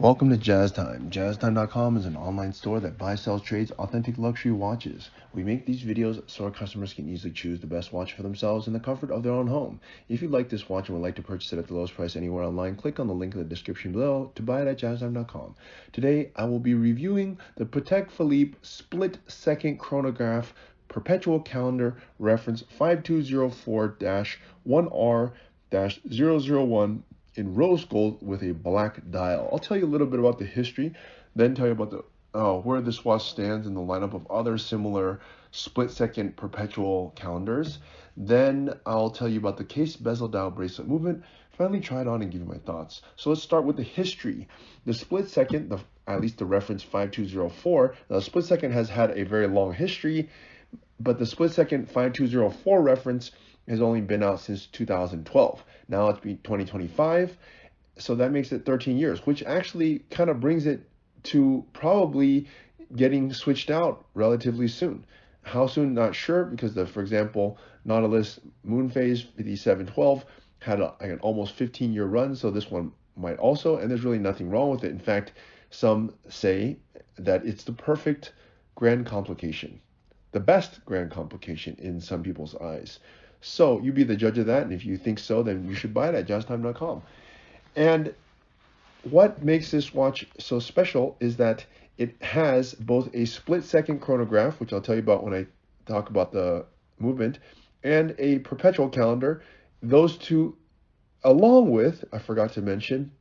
Welcome to Jazz Time. JazzTime.com is an online store that buys, sells, trades authentic luxury watches. We make these videos so our customers can easily choose the best watch for themselves in the comfort of their own home. If you like this watch and would like to purchase it at the lowest price anywhere online, click on the link in the description below to buy it at JazzTime.com. Today, I will be reviewing the Patek Philippe split-second chronograph Perpetual calendar reference 5204-1R-001 in rose gold with a black dial. I'll tell you a little bit about the history, then tell you about the where this watch stands in the lineup of other similar split-second perpetual calendars. Then I'll tell you about the case bezel dial bracelet movement, finally try it on and give you my thoughts. So let's start with the history. The split-second, at least the reference 5204, now the split-second has had a very long history, but the split-second 5204 reference has only been out since 2012. Now it's 2025, so that makes it 13 years, which actually kind of brings it to probably getting switched out relatively soon. How soon, not sure, because for example, Nautilus Moon Phase 5712 had an almost 15-year run, so this one might also, and there's really nothing wrong with it. In fact, some say that it's the perfect grand complication, the best grand complication in some people's eyes. So you be the judge of that, and if you think so, then you should buy it at JazzTime.com. And what makes this watch so special is that it has both a split-second chronograph, which I'll tell you about when I talk about the movement, and a perpetual calendar. Those two, along with, I forgot to mention,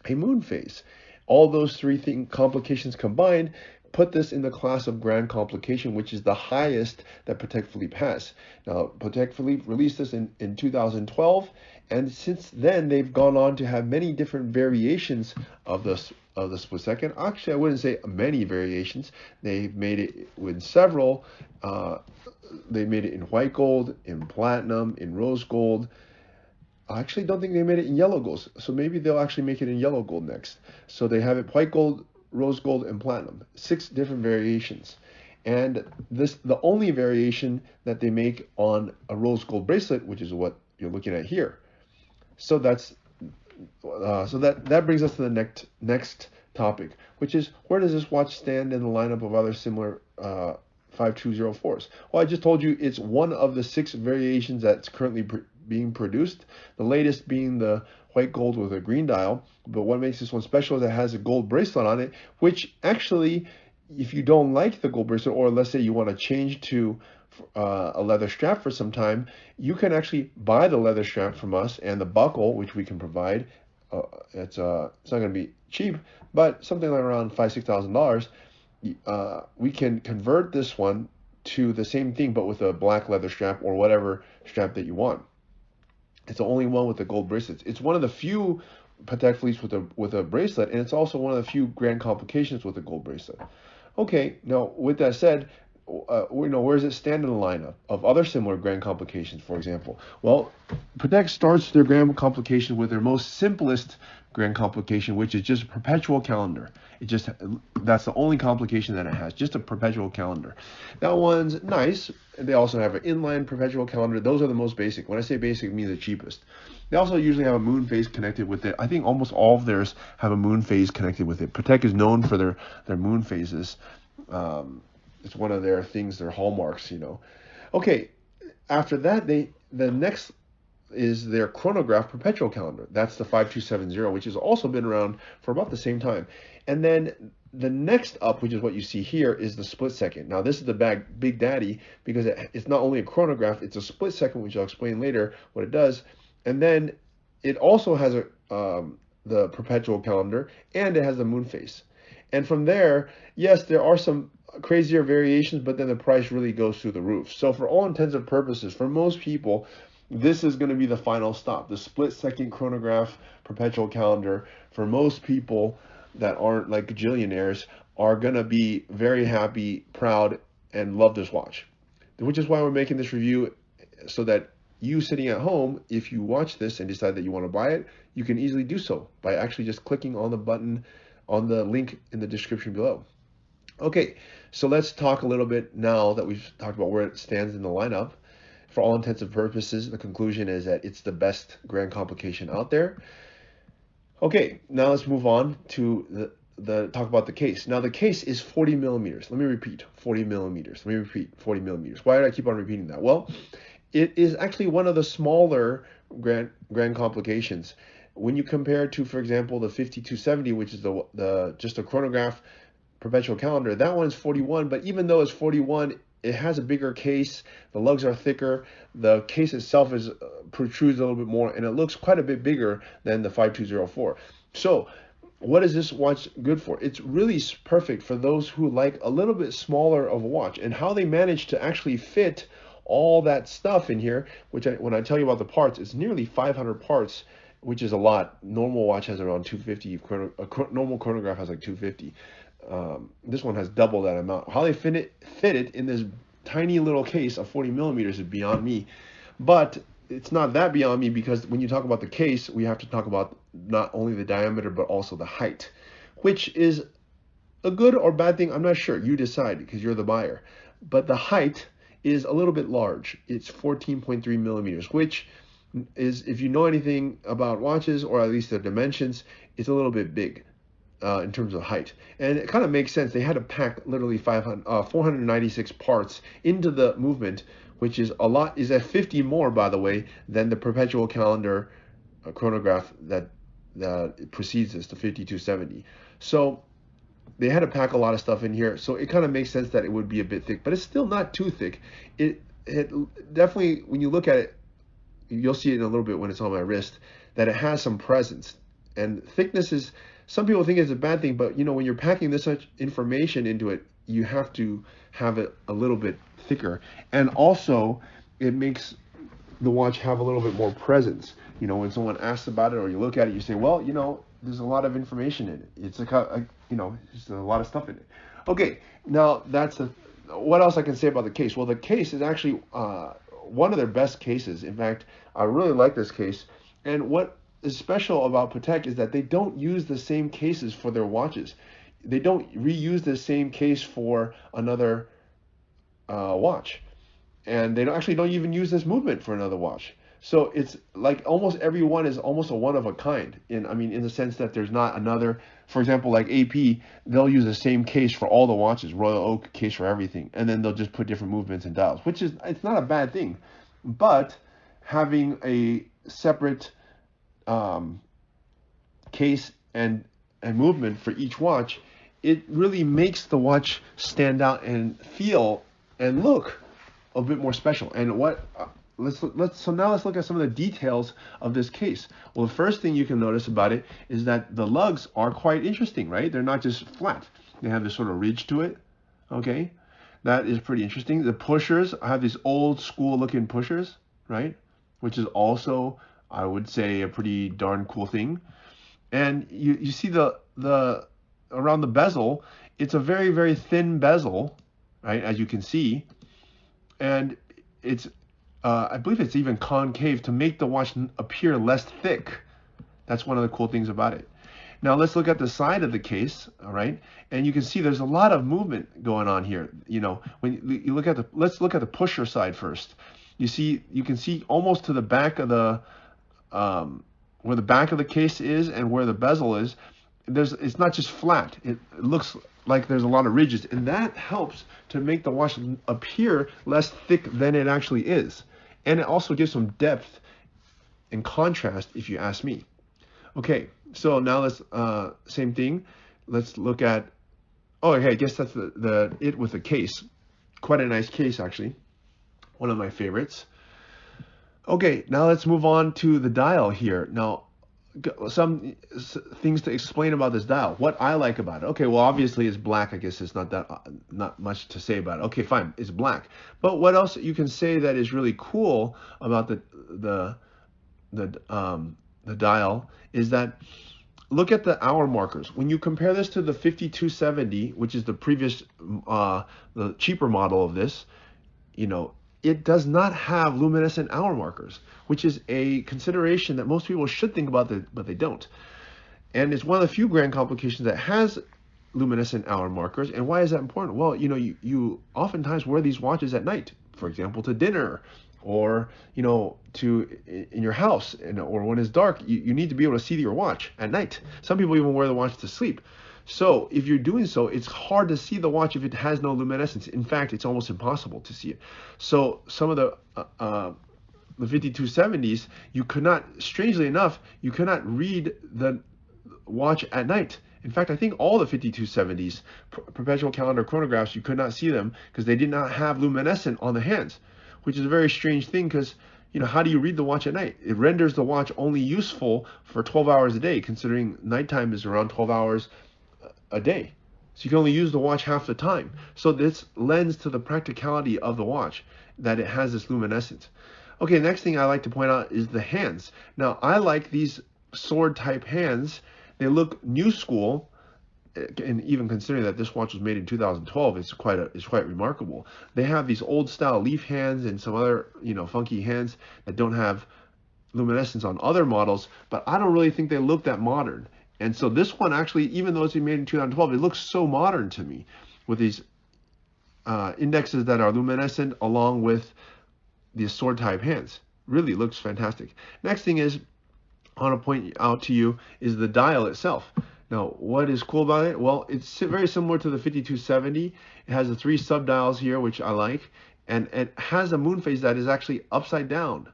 a moon phase. All those three complications combined put this in the class of grand complication, which is the highest that Patek Philippe has. Now, Patek Philippe released this in 2012, and since then they've gone on to have many different variations of the split second. Actually, I wouldn't say many variations. They've made it with several. They made it in white gold, in platinum, in rose gold. I actually don't think they made it in yellow gold, so maybe they'll actually make it in yellow gold next. So they have it white gold, rose gold, and platinum. 6 different variations. And the only variation that they make on a rose gold bracelet, which is what you're looking at here. So that brings us to the next topic, which is, where does this watch stand in the lineup of other similar 5204s? Well, I just told you it's one of the 6 variations that's currently being produced, the latest being the white gold with a green dial. But what makes this one special is it has a gold bracelet on it, which actually, if you don't like the gold bracelet, or let's say you want to change to a leather strap for some time, you can actually buy the leather strap from us and the buckle, which we can provide. It's not going to be cheap, but something like around $5,000-$6,000. We can convert this one to the same thing, but with a black leather strap or whatever strap that you want. It's the only one with the gold bracelets. It's one of the few Patek Philippe's with a bracelet, and it's also one of the few grand complications with a gold bracelet. Okay, now with that said, where does it stand in the lineup of other similar grand complications, for example? Well, Patek starts their grand complication with their most simplest grand complication, which is just a perpetual calendar. That's the only complication that it has, just a perpetual calendar. That one's nice. They also have an inline perpetual calendar. Those are the most basic. When I say basic, it means the cheapest. They also usually have a moon phase connected with it. I think almost all of theirs have a moon phase connected with it. Patek is known for their moon phases. It's one of their things, their hallmarks, Okay, after that, the next is their chronograph perpetual calendar. That's the 5270, which has also been around for about the same time. And then the next up, which is what you see here, is the split second. Now, this is the big daddy, because it's not only a chronograph, it's a split second, which I'll explain later what it does. And then it also has the perpetual calendar, and it has the moon phase. And from there, yes, there are some crazier variations, but then the price really goes through the roof. So for all intents and purposes, for most people, this is going to be the final stop. The split-second chronograph perpetual calendar, for most people that aren't like gajillionaires, are going to be very happy, proud, and love this watch. Which is why we're making this review, so that you sitting at home, if you watch this and decide that you want to buy it, you can easily do so by actually just clicking on the button on the link in the description below. Okay, so let's talk a little bit now that we've talked about where it stands in the lineup. For all intents and purposes, the conclusion is that it's the best grand complication out there. Okay, now let's move on to the talk about the case. Now the case is 40 millimeters. Let me repeat, 40 millimeters. Let me repeat, 40 millimeters. Why did I keep on repeating that? Well, it is actually one of the smaller grand complications. When you compare to, for example, the 5270, which is the just a chronograph perpetual calendar, that one's 41, but even though it's 41, it has a bigger case, the lugs are thicker, the case itself is protrudes a little bit more, and it looks quite a bit bigger than the 5204. So what is this watch good for? It's really perfect for those who like a little bit smaller of a watch. And how they manage to actually fit all that stuff in here, which when I tell you about the parts, it's nearly 500 parts, which is a lot. Normal watch has around 250. Normal chronograph has like 250. This one has double that amount. How they fit it in this tiny little case of 40 millimeters is beyond me. But it's not that beyond me, because when you talk about the case, we have to talk about not only the diameter but also the height, which is a good or bad thing. I'm not sure. You decide, because you're the buyer. But the height is a little bit large. It's 14.3 millimeters, which is, if you know anything about watches, or at least the dimensions, it's a little bit big. In terms of height, and it kind of makes sense. They had to pack literally 496 parts into the movement, which is a lot. Is at 50 more, by the way, than the perpetual calendar chronograph that precedes this, the 5270. So they had to pack a lot of stuff in here. So it kind of makes sense that it would be a bit thick, but it's still not too thick. It definitely, when you look at it, you'll see it in a little bit when it's on my wrist, that it has some presence. And thickness is, some people think it's a bad thing, but you know, when you're packing this much information into it, you have to have it a little bit thicker. And also, it makes the watch have a little bit more presence. You know, when someone asks about it, or you look at it, you say, well, you know, there's a lot of information in it. It's like you know, there's a lot of stuff in it. Okay, now what else I can say about the case? Well, the case is actually one of their best cases. In fact, I really like this case. And what is special about Patek is that they don't use the same cases for their watches. They don't reuse the same case for another watch, and they don't even use this movement for another watch. So it's like almost every one is almost a one of a kind. In the sense that there's not another. For example, like AP, they'll use the same case for all the watches, Royal Oak case for everything, and then they'll just put different movements and dials, which is, it's not a bad thing, but having a separate case and movement for each watch, it really makes the watch stand out and feel and look a bit more special. And so now let's look at some of the details of this case. Well, the first thing you can notice about it is that the lugs are quite interesting, right? They're not just flat. They have this sort of ridge to it. Okay, that is pretty interesting. The pushers have these old school looking pushers, right? Which is also, I would say, a pretty darn cool thing. And you see the around the bezel, it's a very, very thin bezel, right, as you can see. And it's I believe it's even concave to make the watch appear less thick. That's one of the cool things about it. Now let's look at the side of the case, all right? And you can see there's a lot of movement going on here. You know, when you look at let's look at the pusher side first. You can see almost to the back of the where the back of the case is and where the bezel is. It's not just flat. It looks like there's a lot of ridges, and that helps to make the watch appear less thick than it actually is. And it also gives some depth and contrast, if you ask me. Okay, so now let's same thing. Let's look at, oh, okay, I guess that's it with the case. Quite a nice case, actually. One of my favorites. Okay, now let's move on to the dial here. Now, some things to explain about this dial. What I like about it. Okay, well, obviously it's black. I guess it's not much to say about it. Okay, fine, it's black. But what else you can say that is really cool about the dial is that, look at the hour markers. When you compare this to the 5270, which is the previous, the cheaper model of this, you know, it does not have luminescent hour markers, which is a consideration that most people should think about, but they don't. And it's one of the few grand complications that has luminescent hour markers. And why is that important? Well, you know, you oftentimes wear these watches at night, for example, to dinner, or in your house, or when it's dark, you need to be able to see your watch at night. Some people even wear the watch to sleep. So if you're doing so, it's hard to see the watch if it has no luminescence. In fact, it's almost impossible to see it. So some of the 5270s, you could not, strangely enough, you could not read the watch at night. In fact, I think all the 5270s, perpetual calendar chronographs, you could not see them because they did not have luminescent on the hands, which is a very strange thing because, how do you read the watch at night? It renders the watch only useful for 12 hours a day, considering nighttime is around 12 hours a day. So you can only use the watch half the time. So this lends to the practicality of the watch, that it has this luminescence. Okay, next thing I like to point out is the hands. Now, I like these sword type hands. They look new school, and even considering that this watch was made in 2012, it's quite remarkable. They have these old style leaf hands and some other funky hands that don't have luminescence on other models, but I don't really think they look that modern. And so this one actually, even though it's been made in 2012, it looks so modern to me, with these indexes that are luminescent along with the sword type hands. Really looks fantastic. Next thing is, I want to point out to you, is the dial itself. Now, what is cool about it? Well, it's very similar to the 5270. It has the 3 subdials here, which I like, and it has a moon phase that is actually upside down.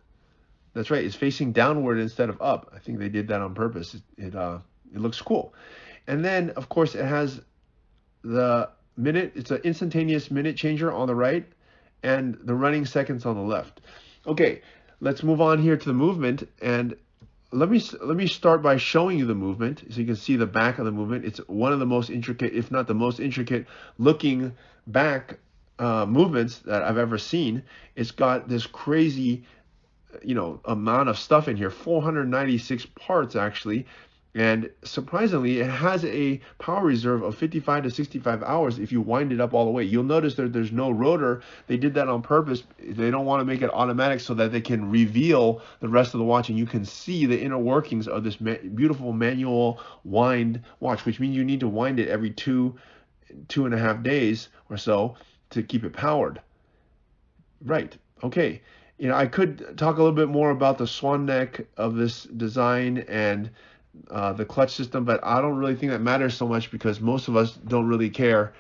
That's right, it's facing downward instead of up. I think they did that on purpose. It looks cool. And then, of course, it has the minute. It's an instantaneous minute changer on the right, and the running seconds on the left. Okay, let's move on here to the movement, and let me start by showing you the movement so you can see the back of the movement. It's one of the most intricate, if not the most intricate looking back movements that I've ever seen. It's got this crazy amount of stuff in here, 496 parts actually. And surprisingly, it has a power reserve of 55 to 65 hours if you wind it up all the way. You'll notice that there's no rotor. They did that on purpose. They don't want to make it automatic so that they can reveal the rest of the watch and you can see the inner workings of this beautiful manual wind watch, which means you need to wind it every 2.5 days or so to keep it powered. Right. Okay. I could talk a little bit more about the swan neck of this design and the clutch system, but I don't really think that matters so much because most of us don't really care.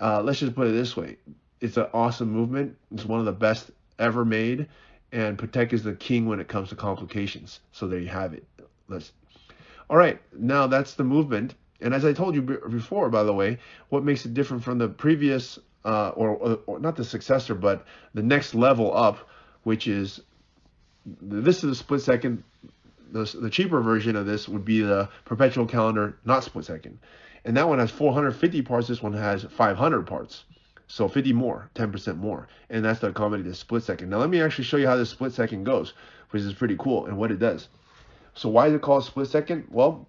Let's just put it this way. It's an awesome movement. It's one of the best ever made, and Patek is the king when it comes to complications. So there you have it. All right, now that's the movement. And as I told you before, by the way, what makes it different from the previous, or not the successor, but the next level up, which is, this is a split second. The cheaper version of this would be the perpetual calendar, not split second. And that one has 450 parts. This one has 500 parts. So 50 more, 10% more. And that's to accommodate the split second. Now let me actually show you how this split second goes, which is pretty cool and what it does. So why is it called split second? Well,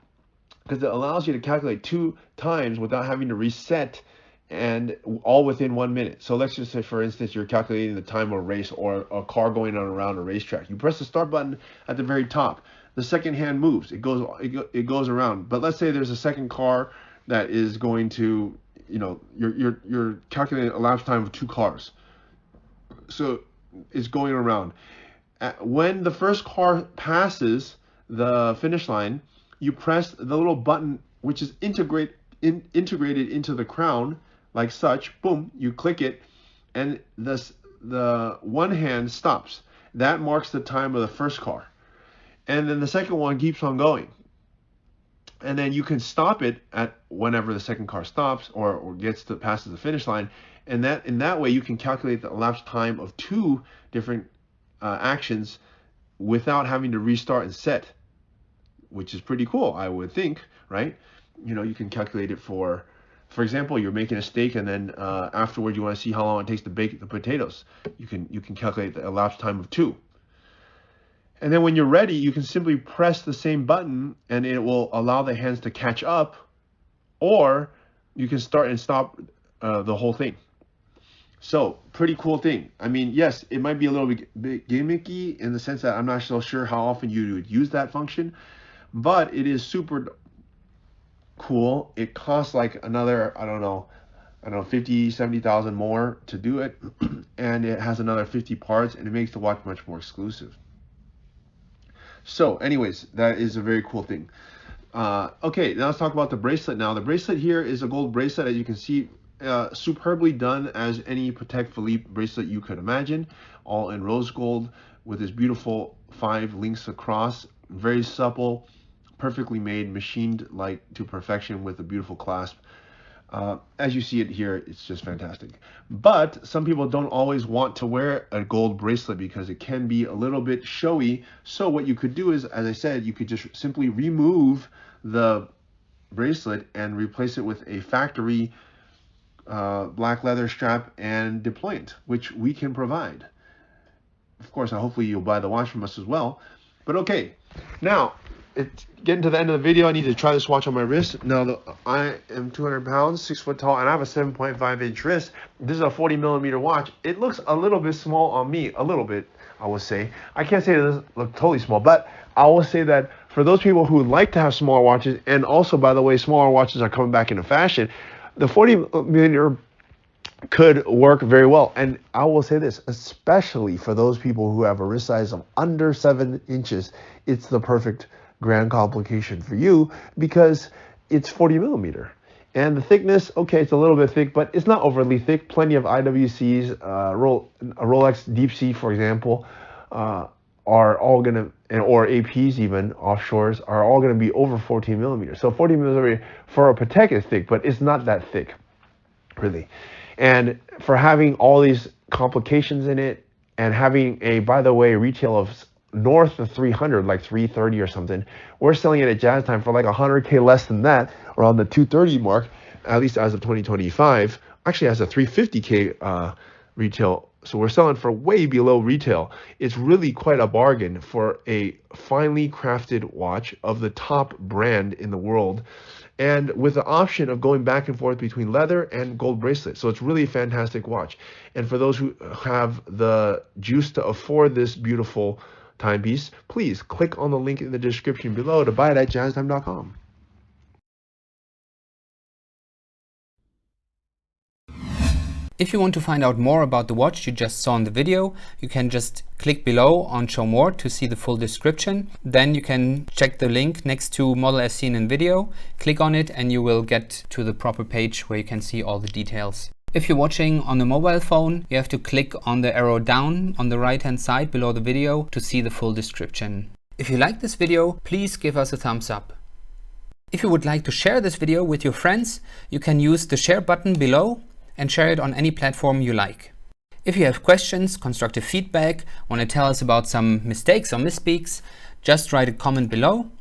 because it allows you to calculate 2 times without having to reset, and all within 1 minute. So let's just say, for instance, you're calculating the time of a race or a car going on around a racetrack. You press the start button at the very top. The second hand moves. It goes around. But let's say there's a second car that is going to, you're calculating a elapsed time of 2 cars. So it's going around. When the first car passes the finish line, you press the little button which is integrated into the crown, like such. Boom, you click it, and the one hand stops. That marks the time of the first car. And then the second one keeps on going. And then you can stop it at whenever the second car stops or passes the finish line. And in that way, you can calculate the elapsed time of 2 different actions without having to restart and set, which is pretty cool, I would think, right? You can calculate it for example, you're making a steak, and then afterward you want to see how long it takes to bake the potatoes. You can calculate the elapsed time of 2. And then when you're ready, you can simply press the same button and it will allow the hands to catch up, or you can start and stop the whole thing. So pretty cool thing. I mean, yes, it might be a little bit gimmicky in the sense that I'm not so sure how often you would use that function, but it is super cool. It costs like another, I don't know, I don't know, 50, 70,000 more to do it. And it has another 50 parts, and it makes the watch much more exclusive. So anyways, that is a very cool thing. Okay, now let's talk about the bracelet now. The bracelet here is a gold bracelet, as you can see, superbly done as any Patek Philippe bracelet you could imagine, all in rose gold with this beautiful 5 links across, very supple, perfectly made, machined like to perfection with a beautiful clasp. As you see it here, it's just fantastic. But some people don't always want to wear a gold bracelet because it can be a little bit showy. So what you could do is, as I said, you could just simply remove the bracelet and replace it with a factory black leather strap and deployant, which we can provide. Of course, hopefully you'll buy the watch from us as well. But okay, now it's getting to the end of the video. I need to try this watch on my wrist. Now, I am 200 pounds, 6 foot tall, and I have a 7.5-inch wrist. This is a 40mm watch. It looks a little bit small on me, a little bit, I will say. I can't say it doesn't look totally small, but I will say that for those people who like to have smaller watches, and also, by the way, smaller watches are coming back into fashion, the 40mm could work very well. And I will say this, especially for those people who have a wrist size of under 7 inches, it's the perfect grand complication for you because it's 40mm. And the thickness, okay, it's a little bit thick, but it's not overly thick. Plenty of IWCs, Rolex Deep Sea, for example, are all gonna, or APs even, offshores, are all gonna be over 14mm. So 40mm for a Patek is thick, but it's not that thick, really. And for having all these complications in it and having a, by the way, retail of north of 300, like 330 or something, we're selling it at Jazz Time for like 100K less than that, around the 230 mark, at least as of 2025. Actually has a 350K retail, so we're selling for way below retail. It's really quite a bargain for a finely crafted watch of the top brand in the world, and with the option of going back and forth between leather and gold bracelet. So it's really a fantastic watch. And for those who have the juice to afford this beautiful timepiece, please click on the link in the description below to buy it at jazztime.com. If you want to find out more about the watch you just saw in the video, you can just click below on Show More to see the full description. Then you can check the link next to model as seen in video, click on it, and you will get to the proper page where you can see all the details. If you're watching on a mobile phone, you have to click on the arrow down on the right hand side below the video to see the full description. If you like this video, please give us a thumbs up. If you would like to share this video with your friends, you can use the share button below and share it on any platform you like. If you have questions, constructive feedback, want to tell us about some mistakes or misspeaks, just write a comment below.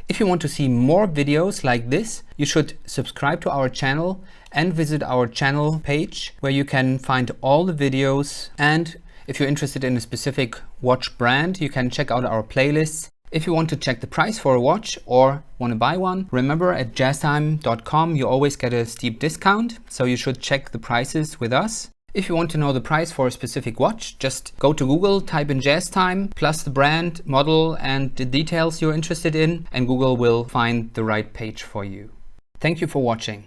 If you want to see more videos like this, you should subscribe to our channel and visit our channel page where you can find all the videos. And if you're interested in a specific watch brand, you can check out our playlists. If you want to check the price for a watch or want to buy one, remember at jazztime.com you always get a steep discount, so you should check the prices with us. If you want to know the price for a specific watch, just go to Google, type in Jazz Time, plus the brand, model, and the details you're interested in, and Google will find the right page for you. Thank you for watching.